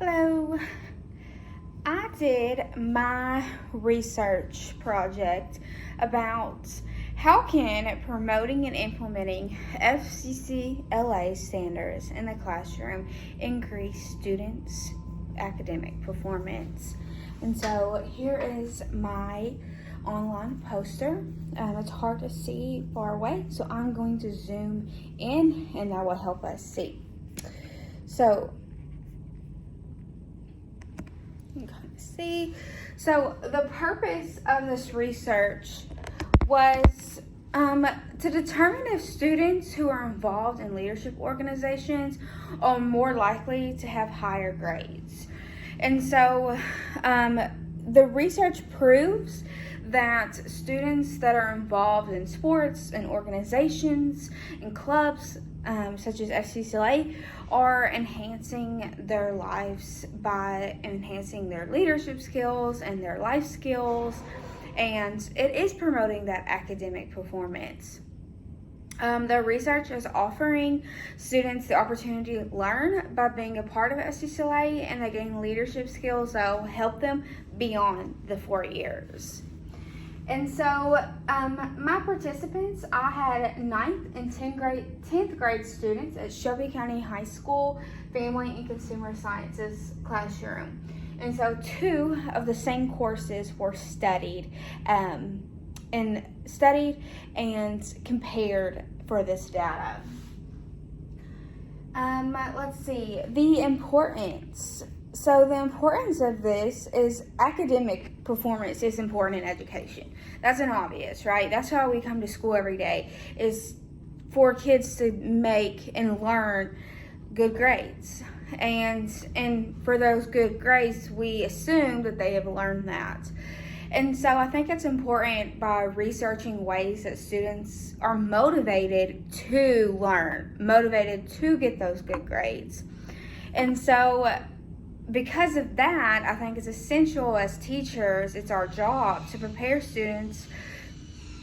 Hello. I did my research project about how can promoting and implementing FCCLA standards in the classroom increase students' academic performance. And so here is my online poster. It's hard to see far away, so I'm going to zoom in and that will help us see. So you can kind of see. So the purpose of this research was to determine if students who are involved in leadership organizations are more likely to have higher grades. And so the research proves that students that are involved in sports and organizations and clubs such as FCCLA are enhancing their lives by enhancing their leadership skills and their life skills, and it is promoting that academic performance. The research is offering students the opportunity to learn by being a part of FCCLA, and they gain leadership skills that will help them beyond the 4 years. And so my participants, I had 9th and 10th grade students at Shelby County High School Family and Consumer Sciences classroom. And so 2 of the same courses were studied and compared for this data. Let's see, the importance. So the importance of this is academic performance is important in education. That's an obvious, right? That's why we come to school every day, is for kids to make and learn good grades. And for those good grades, we assume that they have learned that. And so I think it's important by researching ways that students are motivated to learn, motivated to get those good grades. And so because of that, I think it's essential as teachers, it's our job to prepare students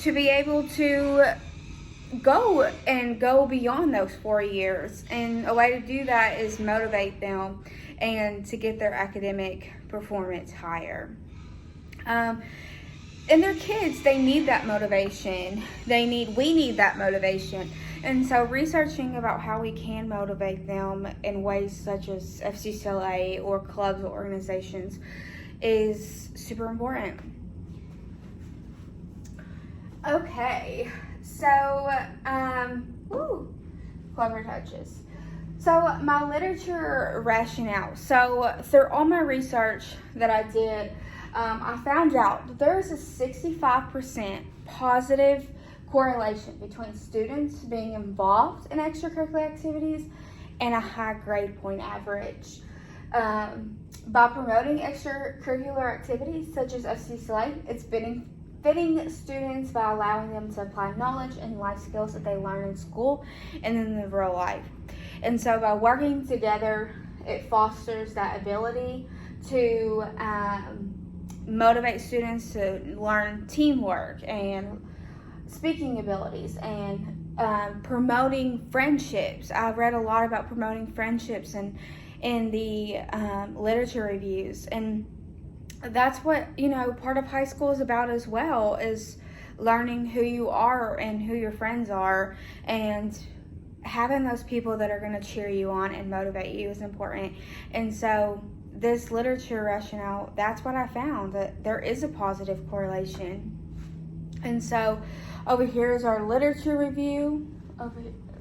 to be able to go beyond those 4 years. And a way to do that is motivate them and to get their academic performance higher. And their kids, they need that motivation. We need that motivation. And so researching about how we can motivate them in ways such as FCCLA or clubs or organizations is super important. Okay, so, clever touches. So my literature rationale. So through all my research that I did, I found out that there is a 65% positive correlation between students being involved in extracurricular activities and a high grade point average. By promoting extracurricular activities such as FCCLA, it's benefiting students by allowing them to apply knowledge and life skills that they learn in school and in the real life. And so by working together, it fosters that ability to motivate students to learn teamwork and speaking abilities and promoting friendships. I've read a lot about promoting friendships and in the literature reviews, and that's what part of high school is about as well, is learning who you are and who your friends are, and having those people that are going to cheer you on and motivate you is important. And so this literature rationale, that's what I found, that there is a positive correlation. And so over here is our literature review.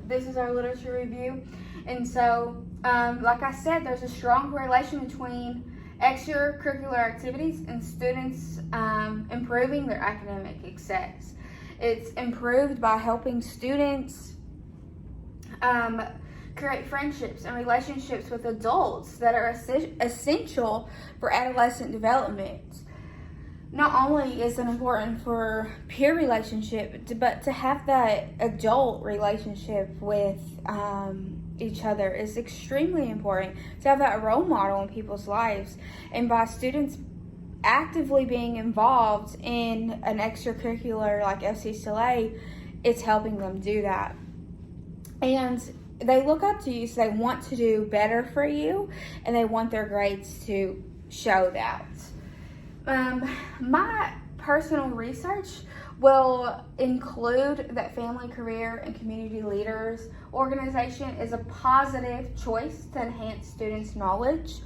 This is our literature review. And so, like I said, there's a strong correlation between extracurricular activities and students improving their academic success. It's improved by helping students create friendships and relationships with adults that are essential for adolescent development. Not only is it important for peer relationship, but to have that adult relationship with each other is extremely important, to have that role model in people's lives. And by students actively being involved in an extracurricular like FCCLA, it's helping them do that. And they look up to you, so they want to do better for you, and they want their grades to show that. My personal research will include that Family, Career, and Community Leaders organization is a positive choice to enhance students' knowledge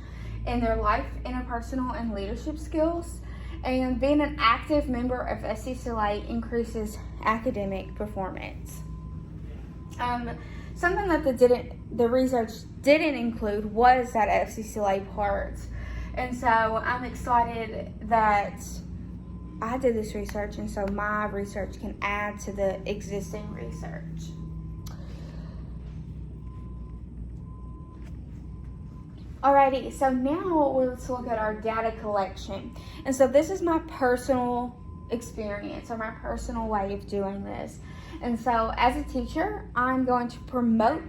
in their life, interpersonal, and leadership skills. And being an active member of FCCLA increases academic performance. Something that the research didn't include was that FCCLA part. And so I'm excited that I did this research, and so my research can add to the existing research. Alrighty, so now let's look at our data collection. And so this is my personal experience, or my personal way of doing this. And so as a teacher, I'm going to promote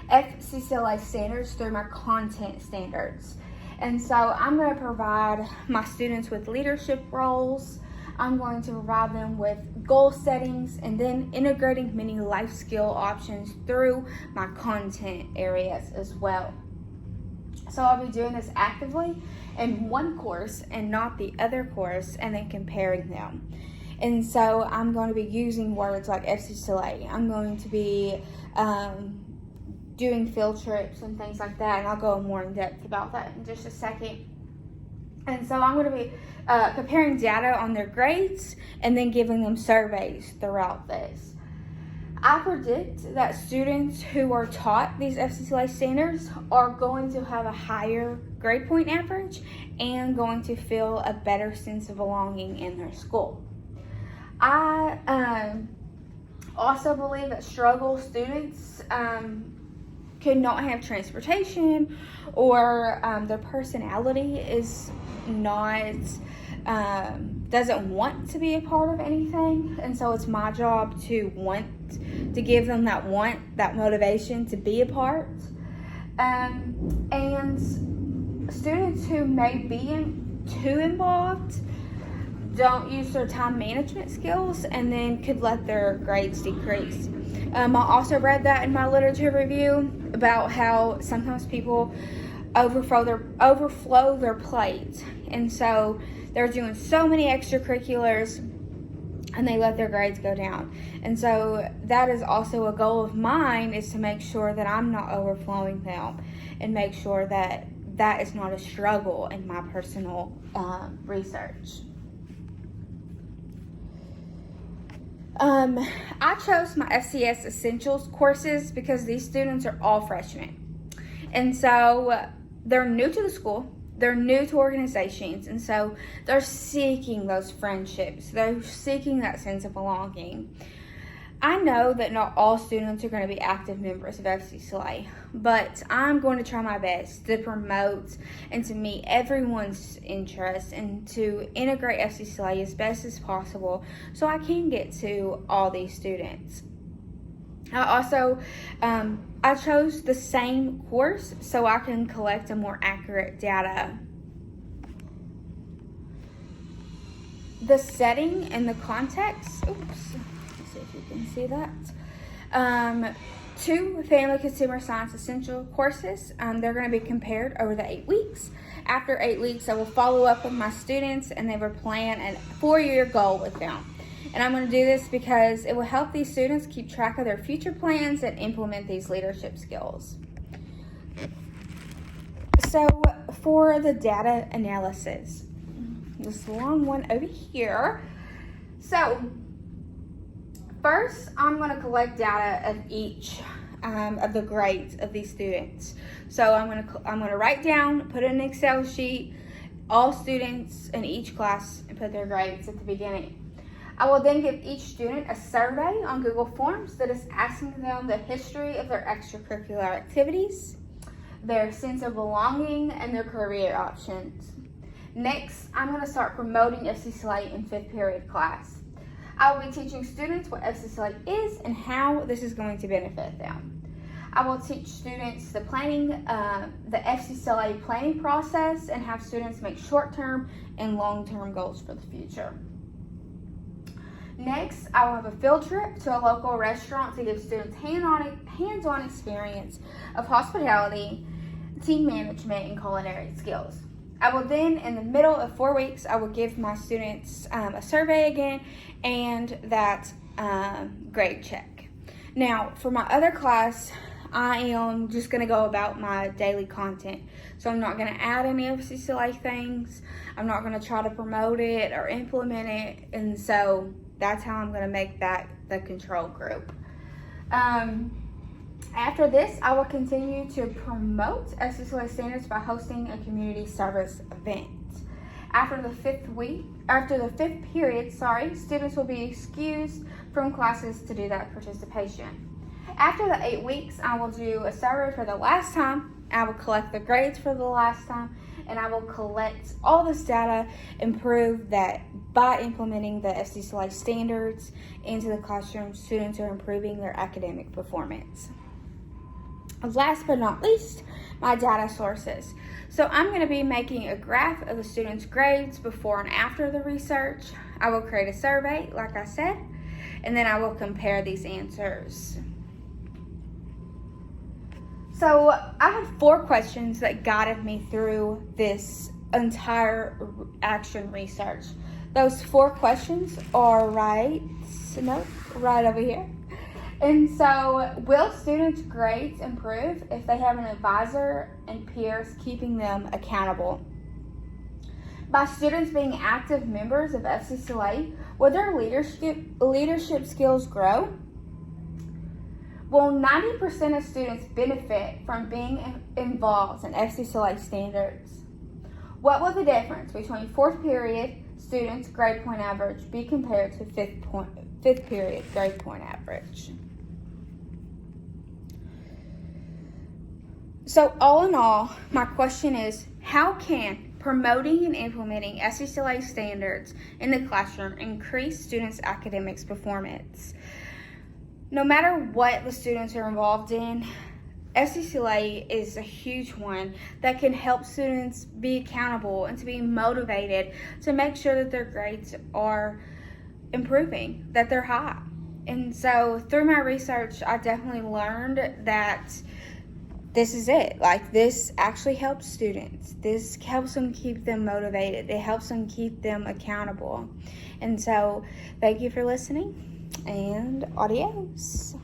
FCCLA standards through my content standards. And so I'm going to provide my students with leadership roles. I'm going to provide them with goal settings, and then integrating many life skill options through my content areas as well. So I'll be doing this actively in one course and not the other course, and then comparing them. And so I'm going to be using words like FCCLA. I'm going to be doing field trips and things like that, and I'll go more in depth about that in just a second. And so I'm going to be comparing data on their grades and then giving them surveys throughout this. I predict that students who are taught these FCCLA standards are going to have a higher grade point average and going to feel a better sense of belonging in their school. I also believe that struggle students could not have transportation, or their personality is not doesn't want to be a part of anything, and so it's my job to give them that motivation to be a part. And students who may be too involved don't use their time management skills, and then could let their grades decrease. I also read that in my literature review about how sometimes people overflow their plate, and so they're doing so many extracurriculars and they let their grades go down. And so that is also a goal of mine, is to make sure that I'm not overflowing them, and make sure that that is not a struggle in my personal research. I chose my FCS Essentials courses because these students are all freshmen. And so they're new to the school, they're new to organizations, and so they're seeking those friendships. They're seeking that sense of belonging. I know that not all students are going to be active members of FCCLA, but I'm going to try my best to promote and to meet everyone's interests and to integrate FCCLA as best as possible so I can get to all these students. I also, I chose the same course so I can collect a more accurate data. The setting and the context, see if you can see that. 2 Family Consumer Science Essential courses. They're going to be compared over the 8 weeks. After 8 weeks, I will follow up with my students, and they will plan a 4-year goal with them. And I'm going to do this because it will help these students keep track of their future plans and implement these leadership skills. So for the data analysis, this long one over here. So first, I'm going to collect data of each of the grades of these students. So I'm going to write down, put in an Excel sheet, all students in each class, and put their grades at the beginning. I will then give each student a survey on Google Forms that is asking them the history of their extracurricular activities, their sense of belonging, and their career options. Next, I'm going to start promoting FCCLA in 5th period class. I will be teaching students what FCCLA is and how this is going to benefit them. I will teach students the FCCLA planning process and have students make short-term and long-term goals for the future. Next, I will have a field trip to a local restaurant to give students hands-on experience of hospitality, team management, and culinary skills. I will then, in the middle of 4 weeks, I will give my students a survey again and that grade check. Now, for my other class, I am just going to go about my daily content. So I'm not going to add any FCCLA things. I'm not going to try to promote it or implement it. And so that's how I'm going to make that the control group. After this, I will continue to promote FCCLA standards by hosting a community service event. After the fifth period, students will be excused from classes to do that participation. After the 8 weeks, I will do a survey for the last time. I will collect the grades for the last time, and I will collect all this data and prove that by implementing the FCCLA standards into the classroom, students are improving their academic performance. Last but not least, my data sources. So I'm going to be making a graph of the students' grades before and after the research. I will create a survey, like I said, and then I will compare these answers. So I have 4 questions that guided me through this entire action research. Those 4 questions are right over here. And so, will students' grades improve if they have an advisor and peers keeping them accountable? By students being active members of FCCLA, will their leadership skills grow? Will 90% of students benefit from being involved in FCCLA standards? What will the difference between 4th period students' grade point average be compared to 5th period grade point average? So all in all, my question is, how can promoting and implementing FCCLA standards in the classroom increase students' academics performance? No matter what the students are involved in, FCCLA is a huge one that can help students be accountable and to be motivated to make sure that their grades are improving, that they're high. And so through my research, I definitely learned that this is it. Like, this actually helps students. This helps them keep them motivated. It helps them keep them accountable. And so thank you for listening, and adios.